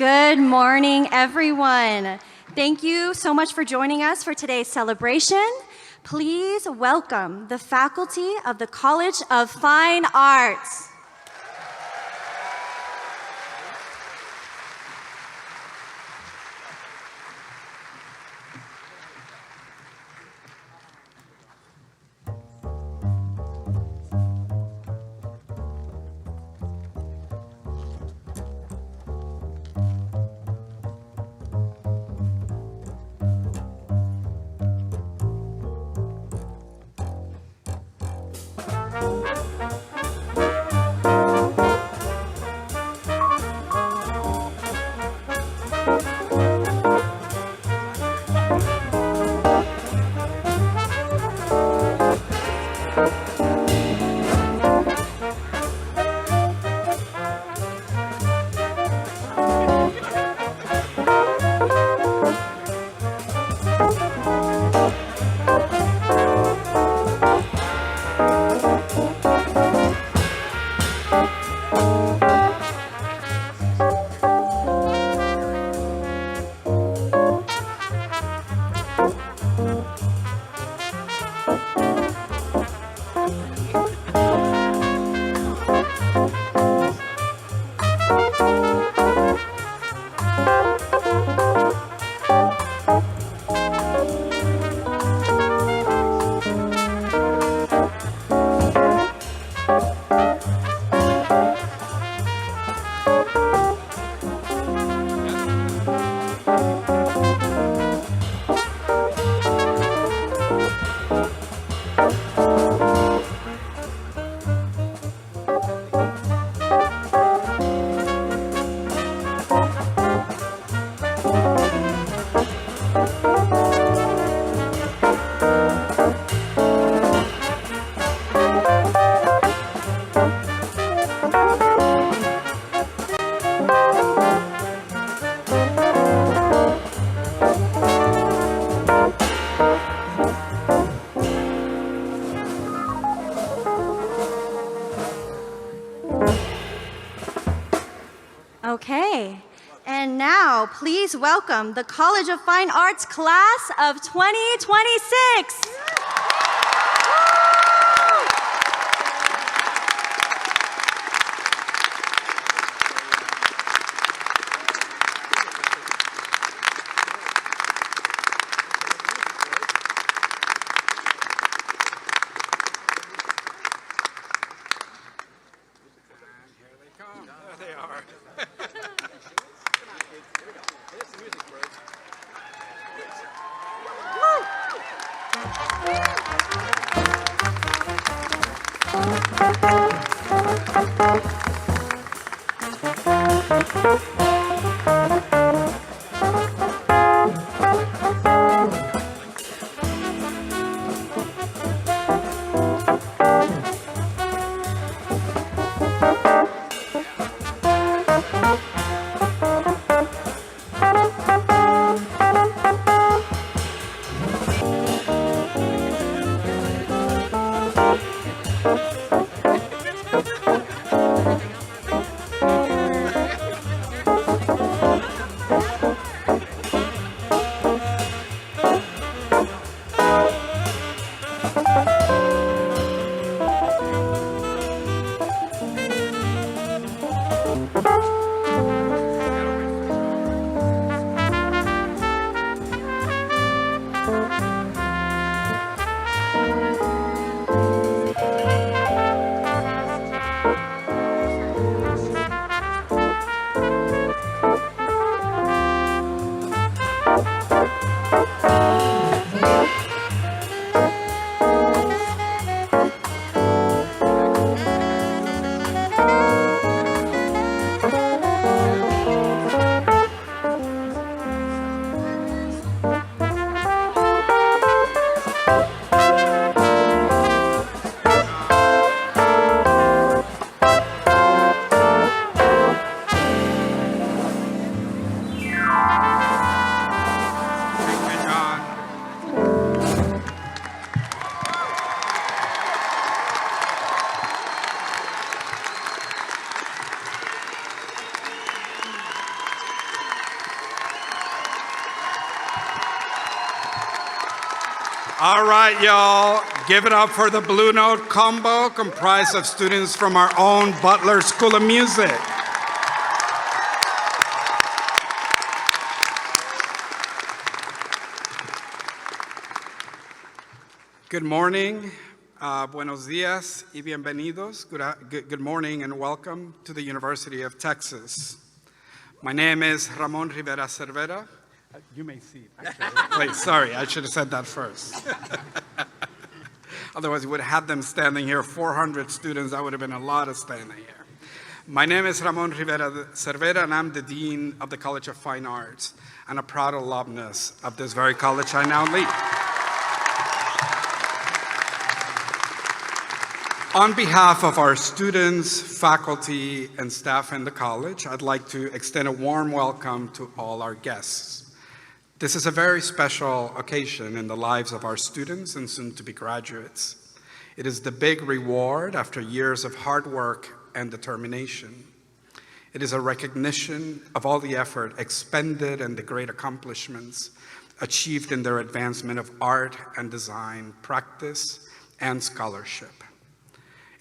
Good morning, everyone. Thank you so much for joining us for today's celebration. Please welcome the faculty of the College of Fine Arts. Okay, and now please welcome the College of Fine Arts class of 2026. All right, y'all, give it up for the Blue Note combo comprised of students from our own Butler School of Music. Good morning, buenos días y bienvenidos. Good morning and welcome to the University of Texas. My name is Mon Rivera Cera. You may see, actually. Please, sorry, I should have said that first. Otherwise, we would have had them standing here, 400 students. That would have been a lot of standing here. My name is Mon Rivera Cera, and I'm the Dean of the College of Fine Arts and a proud alumnus of this very college I now lead. On behalf of our students, faculty, and staff in the college, I'd like to extend a warm welcome to all our guests. This is a very special occasion in the lives of our students and soon-to-be graduates. It is the big reward after years of hard work and determination. It is a recognition of all the effort expended and the great accomplishments achieved in their advancement of art and design, practice, and scholarship.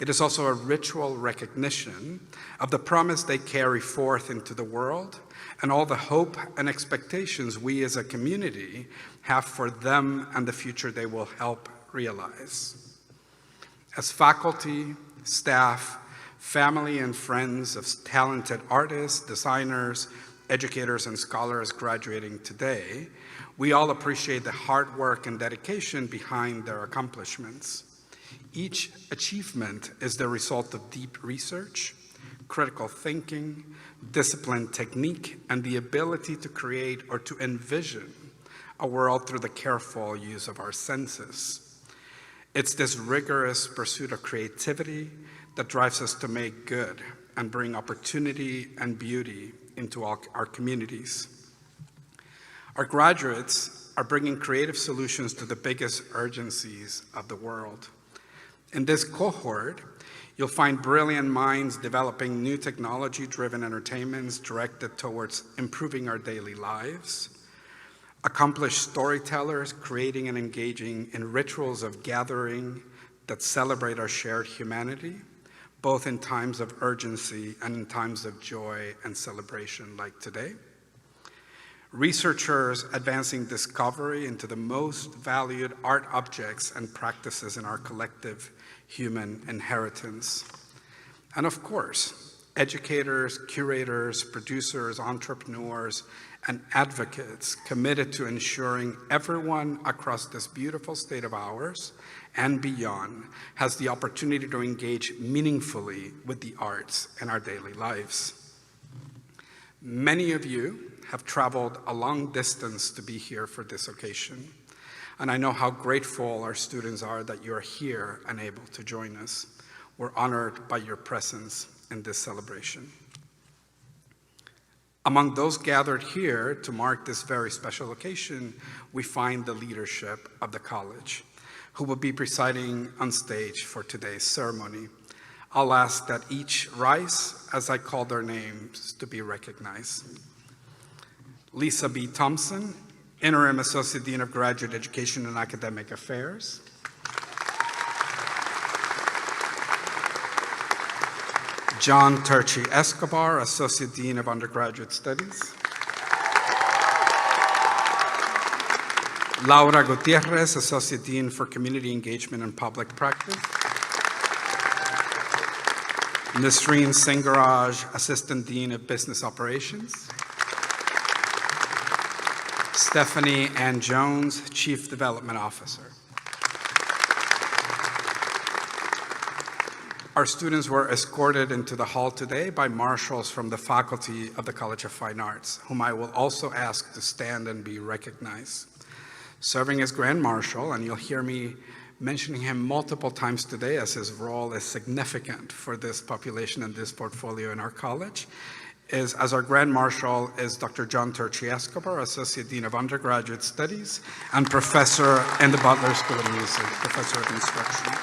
It is also a ritual recognition of the promise they carry forth into the world and all the hope and expectations we as a community have for them and the future they will help realize. As faculty, staff, family, and friends of talented artists, designers, educators, and scholars graduating today, we all appreciate the hard work and dedication behind their accomplishments. Each achievement is the result of deep research, critical thinking, disciplined technique, and the ability to create or to envision a world through the careful use of our senses. It's this rigorous pursuit of creativity that drives us to make good and bring opportunity and beauty into our communities. Our graduates are bringing creative solutions to the biggest urgencies of the world. In this cohort, you'll find brilliant minds developing new technology-driven entertainments directed towards improving our daily lives, accomplished storytellers creating and engaging in rituals of gathering that celebrate our shared humanity, both in times of urgency and in times of joy and celebration like today. Researchers advancing discovery into the most valued art objects and practices in our collective human inheritance. And of course, educators, curators, producers, entrepreneurs, and advocates committed to ensuring everyone across this beautiful state of ours and beyond has the opportunity to engage meaningfully with the arts in our daily lives. Many of you have traveled a long distance to be here for this occasion, and I know how grateful our students are that you're here and able to join us. We're honored by your presence in this celebration. Among those gathered here to mark this very special occasion, we find the leadership of the college, who will be presiding on stage for today's ceremony. I'll ask that each rise as I call their names to be recognized. Lisa B. Thompson, Interim Associate Dean of Graduate Education and Academic Affairs. John Turchi Escobar, Associate Dean of Undergraduate Studies. Laura Gutierrez, Associate Dean for Community Engagement and Public Practice. Nisreen Singaraj, Assistant Dean of Business Operations. Stephanie Ann Jones, Chief Development Officer. Our students were escorted into the hall today by marshals from the faculty of the College of Fine Arts, whom I will also ask to stand and be recognized. Serving as Grand Marshal, and you'll hear me mentioning him multiple times today as his role is significant for this population and this portfolio in our college, as our Grand Marshal is Dr. John Turchi Escobar, Associate Dean of Undergraduate Studies and Professor in the Butler School of Music, Professor of Instruction.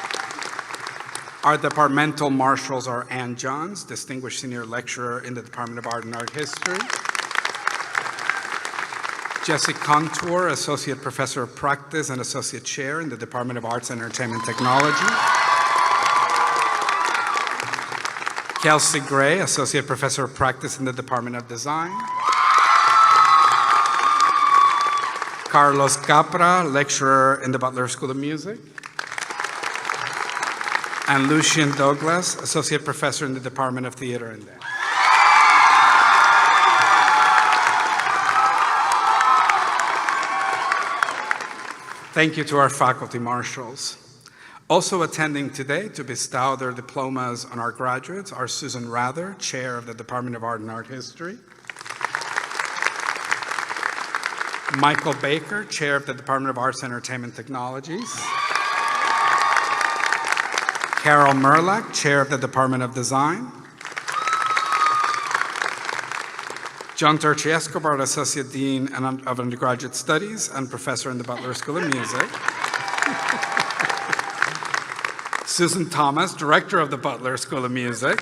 Our departmental marshals are Ann Johns, Distinguished Senior Lecturer in the Department of Art and Art History. Jesse Contour, Associate Professor of Practice and Associate Chair in the Department of Arts and Entertainment Technology. Kelsey Gray, Associate Professor of Practice in the Department of Design. Carlos Capra, Lecturer in the Butler School of Music. And Lucien Douglas, Associate Professor in the Department of Theater and Dance. Thank you to our faculty marshals. Also attending today to bestow their diplomas on our graduates are Susan Rather, Chair of the Department of Art and Art History. Michael Baker, Chair of the Department of Arts and Entertainment Technologies. Carol Merlack, Chair of the Department of Design. John Turchi Escobar, Associate Dean of Undergraduate Studies and Professor in the Butler School of Music. Susan Thomas, Director of the Butler School of Music.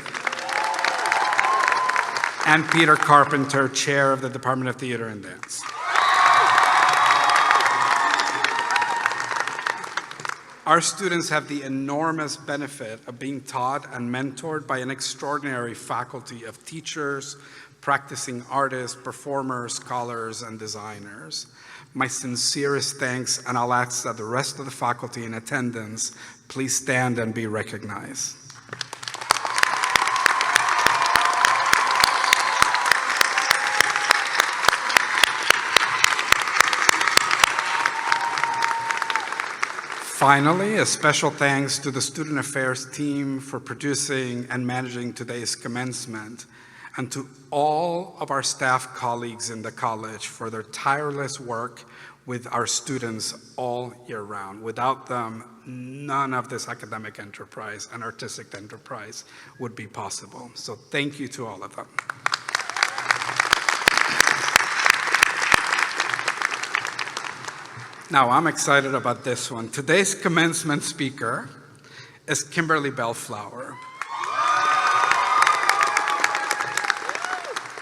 And Peter Carpenter, Chair of the Department of Theater and Dance. Our students have the enormous benefit of being taught and mentored by an extraordinary faculty of teachers, practicing artists, performers, scholars, and designers. My sincerest thanks, and I'll ask that the rest of the faculty in attendance please stand and be recognized. Finally, a special thanks to the Student Affairs team for producing and managing today's commencement, and to all of our staff colleagues in the college for their tireless work with our students all year round. Without them, none of this academic enterprise and artistic enterprise would be possible. So thank you to all of them. Now, I'm excited about this one. Today's commencement speaker is Kimberly Belflower,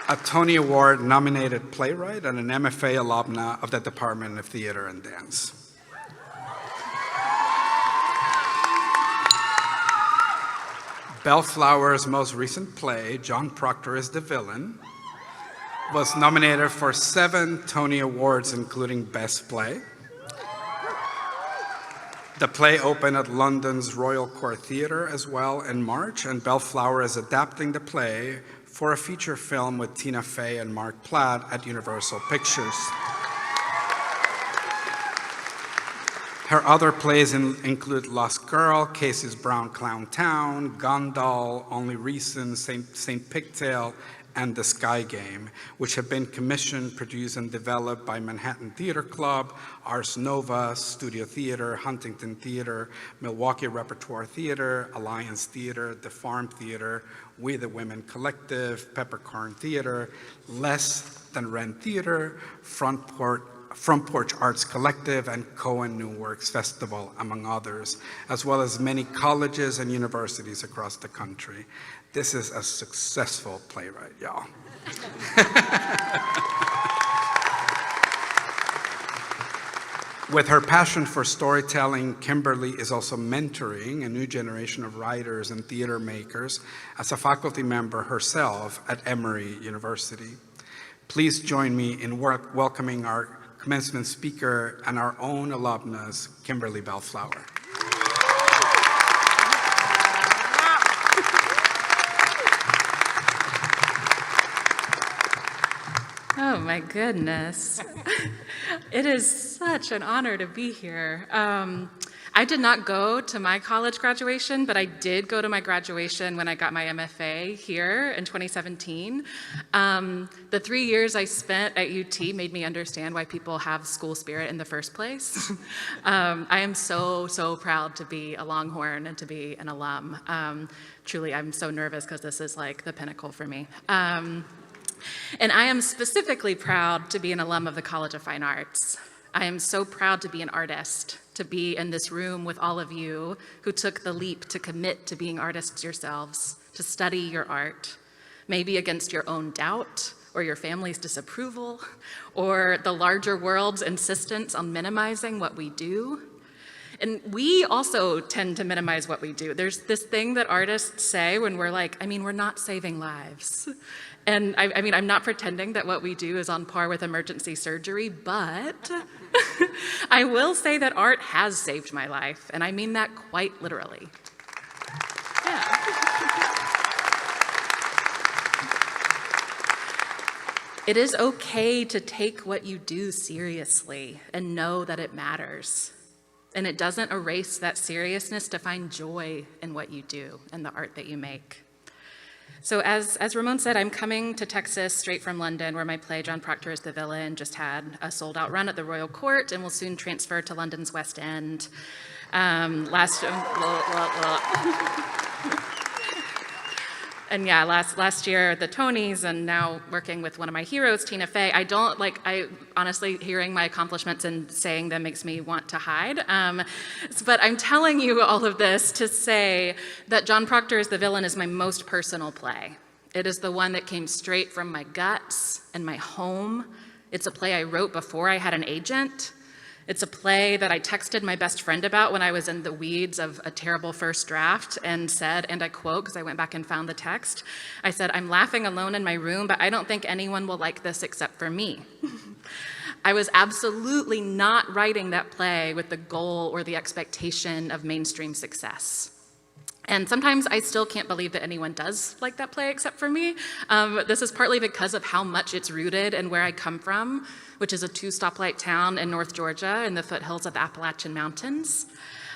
a Tony Award nominated playwright and an MFA alumna of the Department of Theater and Dance. Belflower's most recent play, John Proctor is the Villain, was nominated for 7 Tony Awards, including Best Play. The play opened at London's Royal Court Theatre as well in March, and Belflower is adapting the play for a feature film with Tina Fey and Mark Platt at Universal Pictures. Her other plays include Lost Girl, Casey's Brown Clown Town, Gondal, Only Reason, Saint Pigtail, and The Sky Game, which have been commissioned, produced, and developed by Manhattan Theater Club, Ars Nova, Studio Theater, Huntington Theater, Milwaukee Repertoire Theater, Alliance Theater, The Farm Theater, We the Women Collective, Peppercorn Theater, Less Than Rent Theater, Front Porch Arts Collective, and Cohen New Works Festival, among others, as well as many colleges and universities across the country. This is a successful playwright, y'all. With her passion for storytelling, Kimberly is also mentoring a new generation of writers and theater makers as a faculty member herself at Emory University. Please join me in welcoming our commencement speaker and our own alumnus, Kimberly Belflower. Oh my goodness. It is such an honor to be here. I did not go to my college graduation, but I did go to my graduation when I got my MFA here in 2017. The 3 years I spent at UT made me understand why people have school spirit in the first place. I am so proud to be a Longhorn and to be an alum. Truly, I'm so nervous because this is like the pinnacle for me. And I am specifically proud to be an alum of the College of Fine Arts. I am so proud to be an artist, to be in this room with all of you who took the leap to commit to being artists yourselves, to study your art, maybe against your own doubt or your family's disapproval, or the larger world's insistence on minimizing what we do. And we also tend to minimize what we do. There's this thing that artists say when we're like, we're not saving lives. And I'm not pretending that what we do is on par with emergency surgery, but I will say that art has saved my life, and I mean that quite literally. Yeah. It is okay to take what you do seriously and know that it matters. And it doesn't erase that seriousness to find joy in what you do and the art that you make. So as Ramon said, I'm coming to Texas straight from London, where my play, John Proctor's The Villain, just had a sold-out run at the Royal Court and will soon transfer to London's West End. Last year, the Tonys, and now working with one of my heroes, Tina Fey, I honestly, hearing my accomplishments and saying them makes me want to hide. But I'm telling you all of this to say that John Proctor's The Villain is my most personal play. It is the one that came straight from my guts and my home. It's a play I wrote before I had an agent. It's a play that I texted my best friend about when I was in the weeds of a terrible first draft and said, and I quote, because I went back and found the text, I said, "I'm laughing alone in my room, but I don't think anyone will like this except for me." I was absolutely not writing that play with the goal or the expectation of mainstream success. And sometimes I still can't believe that anyone does like that play except for me. This is partly because of how much it's rooted in where I come from, which is a 2-stoplight town in North Georgia in the foothills of the Appalachian Mountains.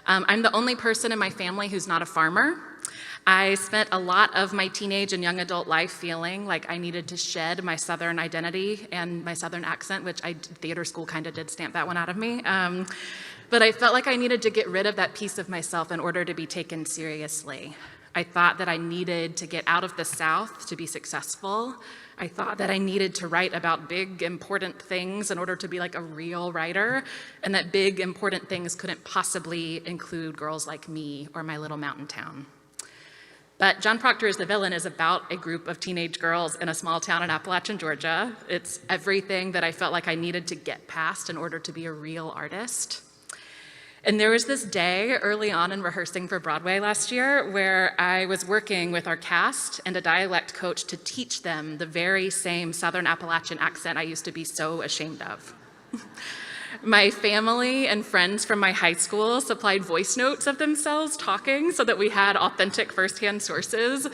I'm the only person in my family who's not a farmer. I spent a lot of my teenage and young adult life feeling like I needed to shed my Southern identity and my Southern accent, which theater school kind of did stamp that one out of me. But I felt like I needed to get rid of that piece of myself in order to be taken seriously. I thought that I needed to get out of the South to be successful. I thought that I needed to write about big, important things in order to be like a real writer, and that big, important things couldn't possibly include girls like me or my little mountain town. But John Proctor's The Villain is about a group of teenage girls in a small town in Appalachian, Georgia. It's everything that I felt like I needed to get past in order to be a real artist. And there was this day early on in rehearsing for Broadway last year where I was working with our cast and a dialect coach to teach them the very same Southern Appalachian accent I used to be so ashamed of. My family and friends from my high school supplied voice notes of themselves talking so that we had authentic firsthand sources.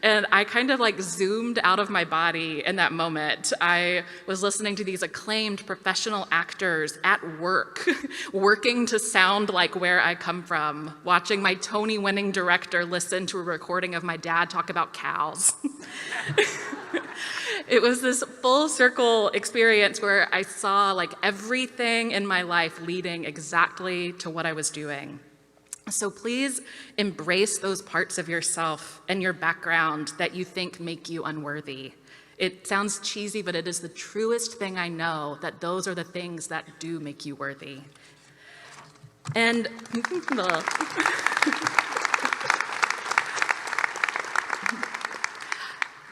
And I kind of like zoomed out of my body in that moment. I was listening to these acclaimed professional actors at work, working to sound like where I come from, watching my Tony-winning director listen to a recording of my dad talk about cows. It was this full circle experience where I saw like everything in my life leading exactly to what I was doing. So please embrace those parts of yourself and your background that you think make you unworthy. It sounds cheesy, but it is the truest thing I know, that those are the things that do make you worthy. And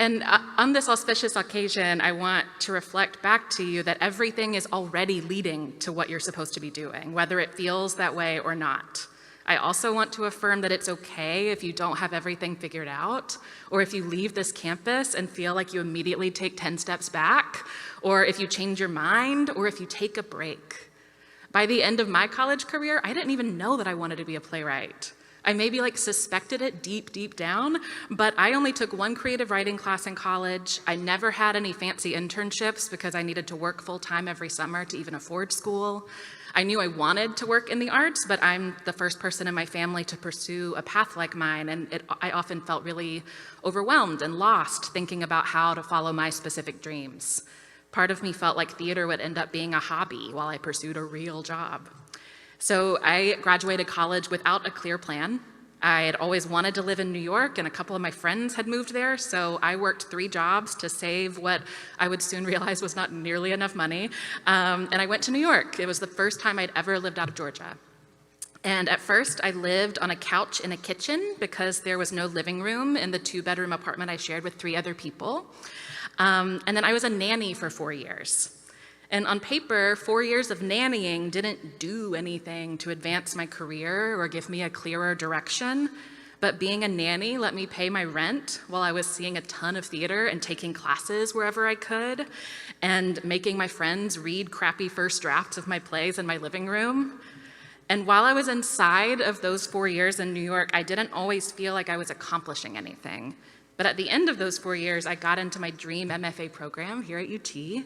And on this auspicious occasion, I want to reflect back to you that everything is already leading to what you're supposed to be doing, whether it feels that way or not. I also want to affirm that it's okay if you don't have everything figured out, or if you leave this campus and feel like you immediately take 10 steps back, or if you change your mind, or if you take a break. By the end of my college career, I didn't even know that I wanted to be a playwright. I maybe suspected it deep down, but I only took one creative writing class in college. I never had any fancy internships because I needed to work full-time every summer to even afford school. I knew I wanted to work in the arts, but I'm the first person in my family to pursue a path like mine, and I often felt really overwhelmed and lost thinking about how to follow my specific dreams. Part of me felt like theater would end up being a hobby while I pursued a real job. So I graduated college without a clear plan. I had always wanted to live in New York, and a couple of my friends had moved there, so I worked 3 jobs to save what I would soon realize was not nearly enough money, and I went to New York. It was the first time I'd ever lived out of Georgia. And at first, I lived on a couch in a kitchen because there was no living room in the 2-bedroom apartment I shared with 3 other people. And then I was a nanny for 4 years. And on paper, 4 years of nannying didn't do anything to advance my career or give me a clearer direction. But being a nanny let me pay my rent while I was seeing a ton of theater and taking classes wherever I could, and making my friends read crappy first drafts of my plays in my living room. And while I was inside of those 4 years in New York, I didn't always feel like I was accomplishing anything. But at the end of those 4 years, I got into my dream MFA program here at UT.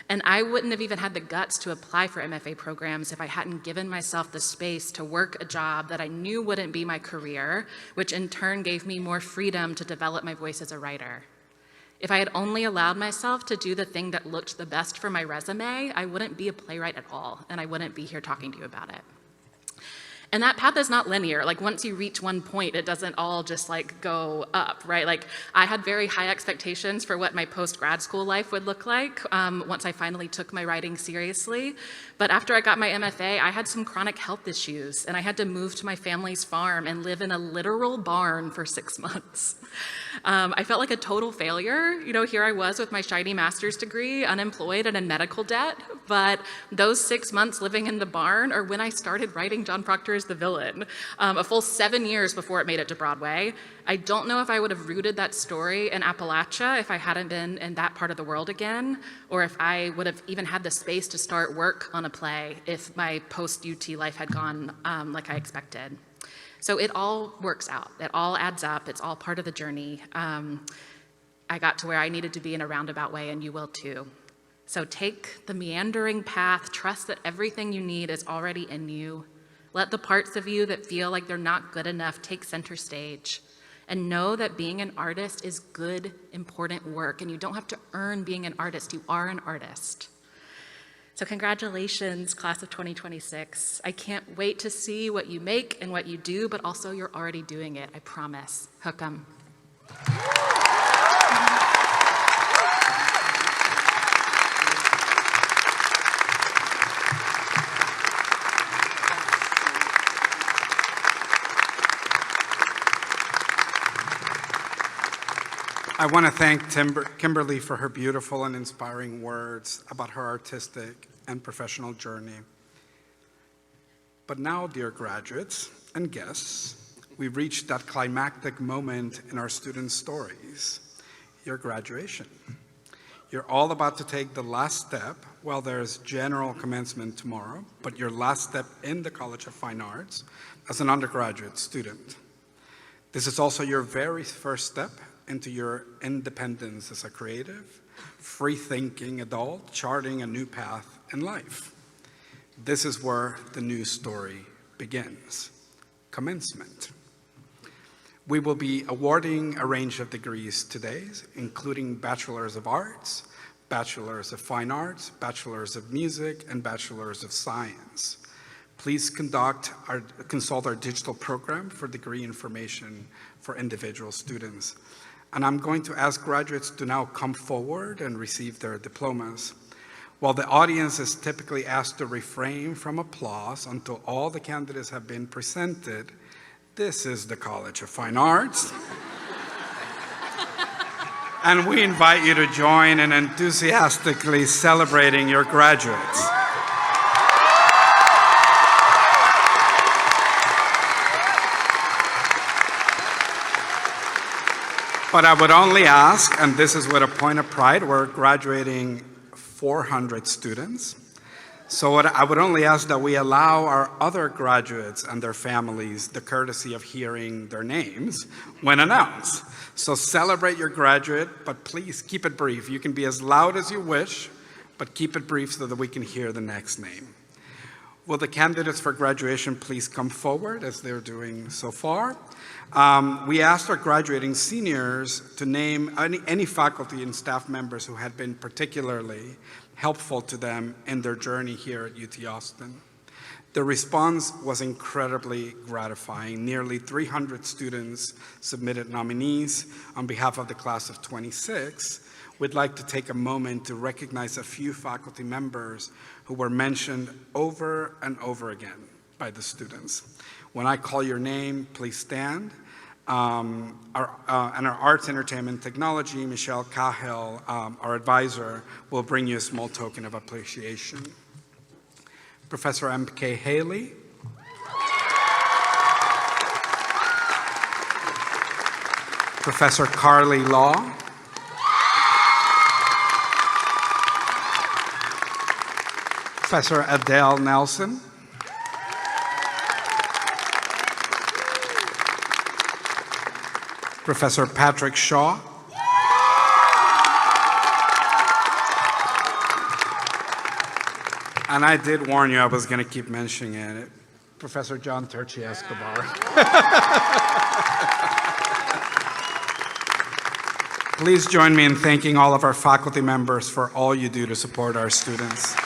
And I wouldn't have even had the guts to apply for MFA programs if I hadn't given myself the space to work a job that I knew wouldn't be my career, which in turn gave me more freedom to develop my voice as a writer. If I had only allowed myself to do the thing that looked the best for my resume, I wouldn't be a playwright at all, and I wouldn't be here talking to you about it. And that path is not linear. Like, once you reach one point, it doesn't all just like go up, right? Like, I had very high expectations for what my post-grad school life would look like once I finally took my writing seriously. But after I got my MFA, I had some chronic health issues, and I had to move to my family's farm and live in a literal barn for 6 months. I felt like a total failure. You know, here I was with my shiny master's degree, unemployed and in medical debt, but those 6 months living in the barn are when I started writing John Proctor's The Villain, a full 7 years before it made it to Broadway. I don't know if I would have rooted that story in Appalachia if I hadn't been in that part of the world again, or if I would have even had the space to start work on a play if my post-UT life had gone like I expected. So it all works out. It all adds up. It's all part of the journey. I got to where I needed to be in a roundabout way, and you will too. So take the meandering path. Trust that everything you need is already in you. Let the parts of you that feel like they're not good enough take center stage. And know that being an artist is good, important work, and you don't have to earn being an artist. You are an artist. So congratulations, class of 2026. I can't wait to see what you make and what you do, but also you're already doing it, I promise. Hook 'em. I want to thank Kimberly for her beautiful and inspiring words about her artistic and professional journey. But now, dear graduates and guests, we've reached that climactic moment in our students' stories, your graduation. You're all about to take the last step. Well, there's general commencement tomorrow, but your last step in the College of Fine Arts as an undergraduate student. This is also your very first step into your independence as a creative, free-thinking adult, charting a new path in life. This is where the new story begins, commencement. We will be awarding a range of degrees today, including Bachelors of Arts, Bachelors of Fine Arts, Bachelors of Music, and Bachelors of Science. Please consult our digital program for degree information for individual students. And I'm going to ask graduates to now come forward and receive their diplomas. While the audience is typically asked to refrain from applause until all the candidates have been presented, this is the College of Fine Arts. And we invite you to join in enthusiastically celebrating your graduates. But I would only ask, and this is with a point of pride, we're graduating 400 students. So I would only ask that we allow our other graduates and their families the courtesy of hearing their names when announced. So celebrate your graduate, but please keep it brief. You can be as loud as you wish, but keep it brief so that we can hear the next name. Will the candidates for graduation please come forward as they're doing so far? We asked our graduating seniors to name any faculty and staff members who had been particularly helpful to them in their journey here at UT Austin. The response was incredibly gratifying. Nearly 300 students submitted nominees on behalf of the class of 26. We'd like to take a moment to recognize a few faculty members who were mentioned over and over again by the students. When I call your name, please stand. and our arts, entertainment, technology, Michelle Cahill, our advisor, will bring you a small token of appreciation. Professor M.K. Haley. Professor Carly Law. Professor Adele Nelson. Professor Patrick Shaw. And I did warn you I was going to keep mentioning it. Professor John Turchi Escobar. Please join me in thanking all of our faculty members for all you do to support our students.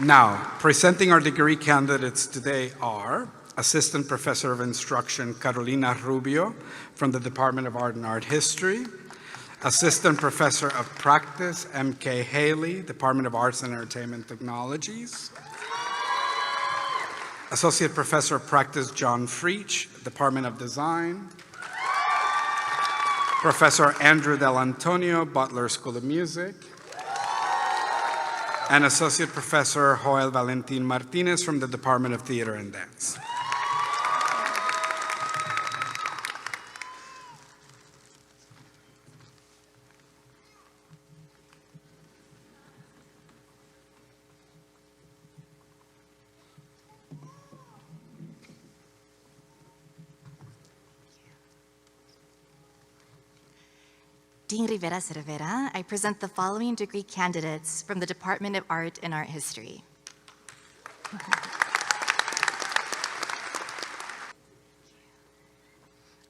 Now, presenting our degree candidates today are Assistant Professor of Instruction Carolina Rubio from the Department of Art and Art History, Assistant Professor of Practice M.K. Haley, Department of Arts and Entertainment Technologies, Associate Professor of Practice John Freach, Department of Design, Professor Andrew Del Antonio, Butler School of Music, and Associate Professor Joel Valentin Martinez from the Department of Theater and Dance. Dean Rivera Cera, I present the following degree candidates from the Department of Art and Art History.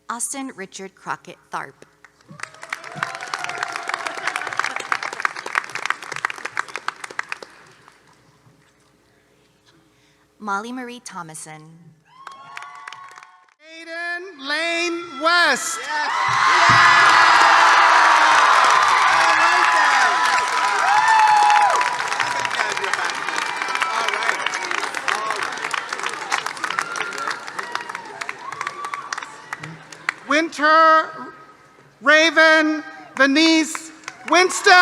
Austin Richard Crockett Tharp. Molly Marie Thomason. Aiden Lane West. Winter Raven Venice Winston.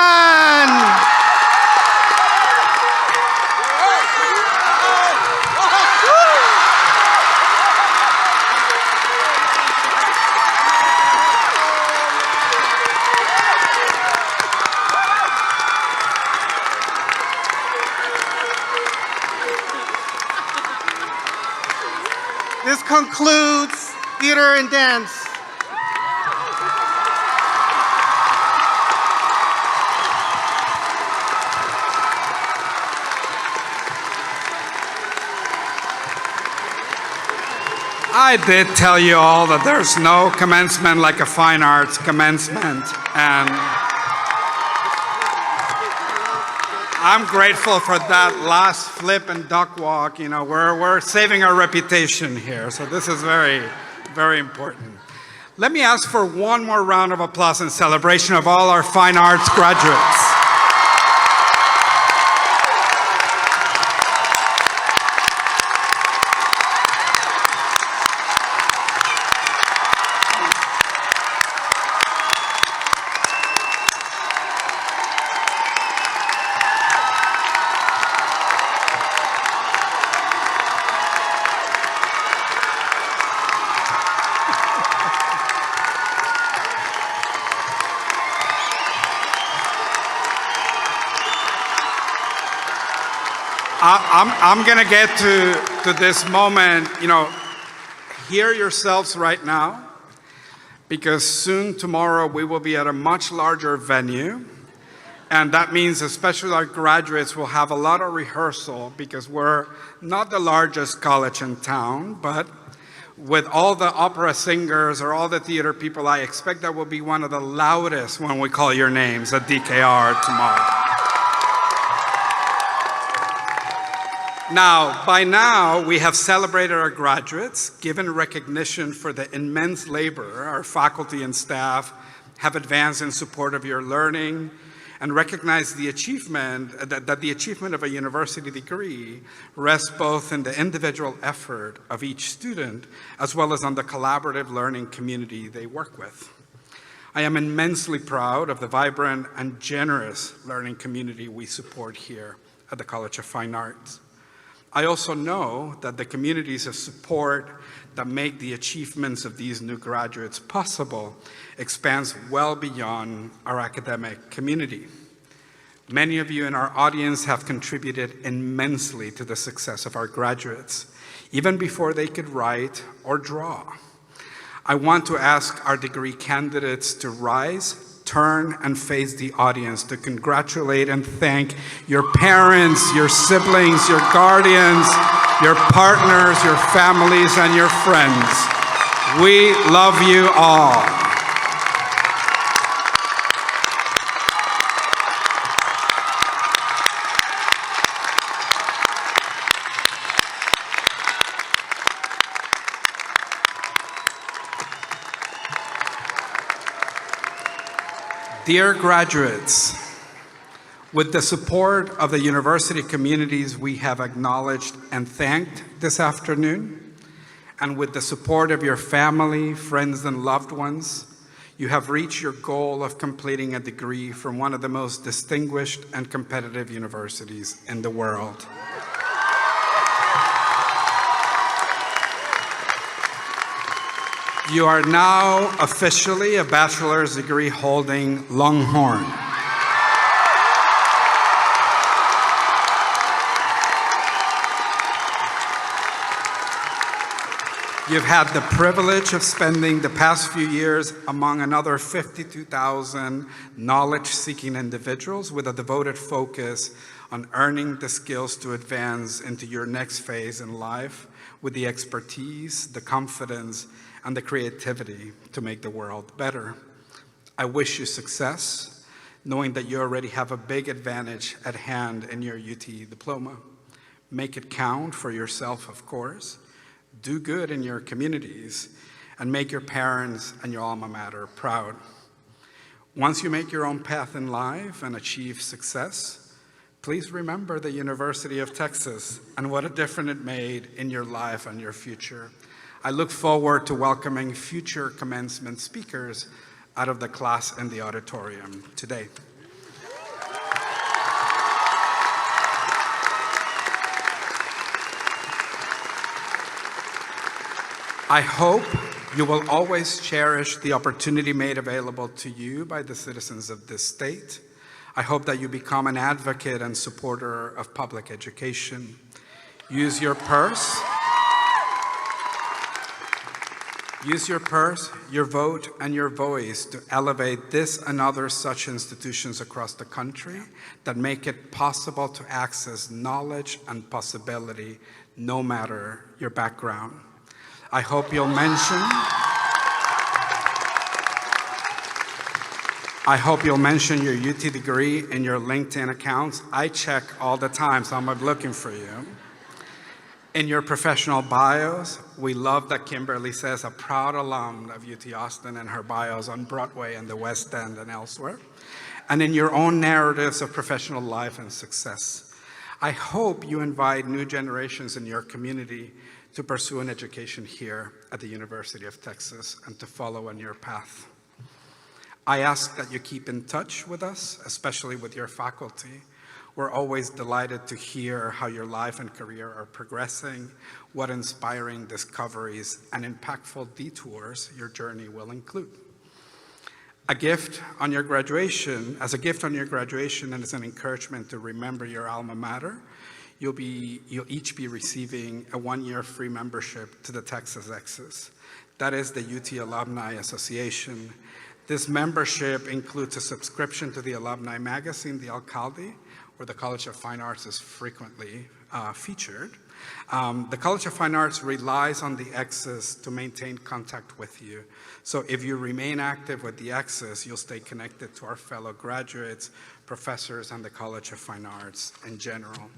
This concludes theater and dance. I did tell you all that there's no commencement like a fine arts commencement, and I'm grateful for that last flip and duck walk. You know, we're saving our reputation here, so this is very, very important. Let me ask for one more round of applause in celebration of all our fine arts graduates. I'm going to get to this moment. You know, hear yourselves right now, because soon tomorrow we will be at a much larger venue, and that means especially our graduates will have a lot of rehearsal, because we're not the largest college in town, but with all the opera singers or all the theater people, I expect that will be one of the loudest when we call your names at DKR tomorrow. Now, by now, we have celebrated our graduates, given recognition for the immense labor our faculty and staff have advanced in support of your learning, and recognize the achievement, that the achievement of a university degree rests both in the individual effort of each student as well as on the collaborative learning community they work with. I am immensely proud of the vibrant and generous learning community we support here at the College of Fine Arts. I also know that the communities of support that make the achievements of these new graduates possible expands well beyond our academic community. Many of you in our audience have contributed immensely to the success of our graduates, even before they could write or draw. I want to ask our degree candidates to rise, turn, and face the audience to congratulate and thank your parents, your siblings, your guardians, your partners, your families, and your friends. We love you all. Dear graduates, with the support of the university communities we have acknowledged and thanked this afternoon, and with the support of your family, friends, and loved ones, you have reached your goal of completing a degree from one of the most distinguished and competitive universities in the world. You are now officially a bachelor's degree holding Longhorn. You've had the privilege of spending the past few years among another 52,000 knowledge-seeking individuals with a devoted focus on earning the skills to advance into your next phase in life with the expertise, the confidence, and the creativity to make the world better. I wish you success, knowing that you already have a big advantage at hand in your UT diploma. Make it count for yourself, of course. Do good in your communities, and make your parents and your alma mater proud. Once you make your own path in life and achieve success, please remember the University of Texas and what a difference it made in your life and your future. I look forward to welcoming future commencement speakers out of the class in the auditorium today. I hope you will always cherish the opportunity made available to you by the citizens of this state. I hope that you become an advocate and supporter of public education. Use your purse, your vote, and your voice to elevate this and other such institutions across the country that make it possible to access knowledge and possibility no matter your background. I hope you'll mention your UT degree in your LinkedIn accounts. I check all the time, so I'm looking for you. In your professional bios, we love that Kimberly says a proud alum of UT Austin in her bios on Broadway and the West End and elsewhere. And in your own narratives of professional life and success. I hope you invite new generations in your community to pursue an education here at the University of Texas and to follow on your path. I ask that you keep in touch with us, especially with your faculty. We're always delighted to hear how your life and career are progressing, what inspiring discoveries and impactful detours your journey will include. As a gift on your graduation, and as an encouragement to remember your alma mater, you'll each be receiving a 1-year free membership to the Texas Exes. That is the UT Alumni Association. This membership includes a subscription to the alumni magazine, The Alcalde, where the College of Fine Arts is frequently featured. The College of Fine Arts relies on the Exes to maintain contact with you. So if you remain active with the Exes, you'll stay connected to our fellow graduates, professors, and the College of Fine Arts in general.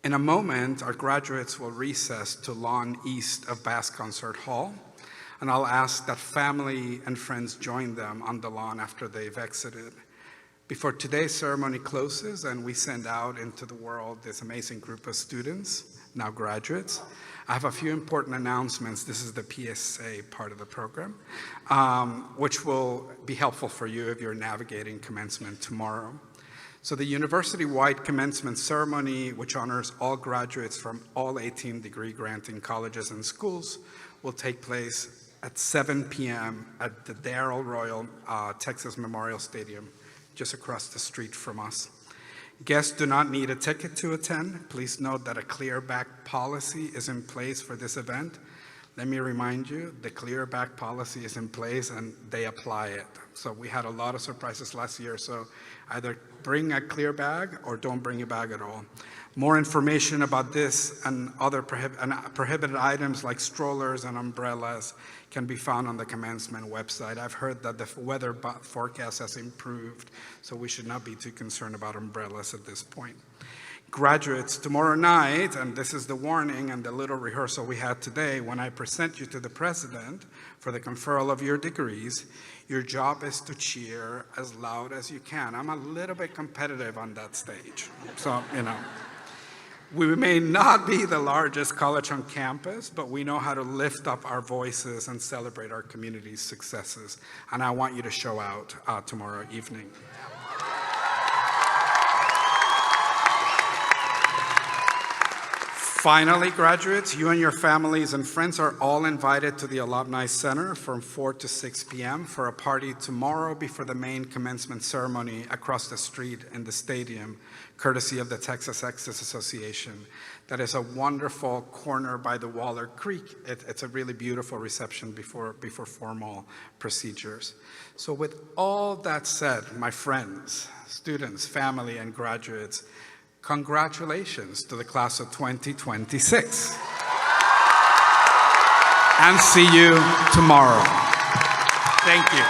In a moment, our graduates will recess to lawn east of Bass Concert Hall, and I'll ask that family and friends join them on the lawn after they've exited. Before today's ceremony closes and we send out into the world this amazing group of students, now graduates, I have a few important announcements. This is the PSA part of the program, which will be helpful for you if you're navigating commencement tomorrow. So the university-wide commencement ceremony, which honors all graduates from all 18 degree-granting colleges and schools, will take place at 7 p.m. at the Darrell Royal Texas Memorial Stadium, just across the street from us. Guests do not need a ticket to attend. Please note that a clear back policy is in place for this event. Let me remind you, the clear back policy is in place and they apply it. So we had a lot of surprises last year, so either bring a clear bag or don't bring a bag at all. More information about this and other prohibited items like strollers and umbrellas can be found on the commencement website. I've heard that the weather forecast has improved, so we should not be too concerned about umbrellas at this point. Graduates, tomorrow night, and this is the warning and the little rehearsal we had today, when I present you to the president for the conferral of your degrees, your job is to cheer as loud as you can. I'm a little bit competitive on that stage, so, you know. We may not be the largest college on campus, but we know how to lift up our voices and celebrate our community's successes. And I want you to show out tomorrow evening. Finally, graduates, you and your families and friends are all invited to the Alumni Center from 4 to 6 p.m. for a party tomorrow before the main commencement ceremony across the street in the stadium, courtesy of the Texas Exes Association. That is a wonderful corner by the Waller Creek. It's a really beautiful reception before formal procedures. So with all that said, my friends, students, family, and graduates, congratulations to the class of 2026. And see you tomorrow. Thank you.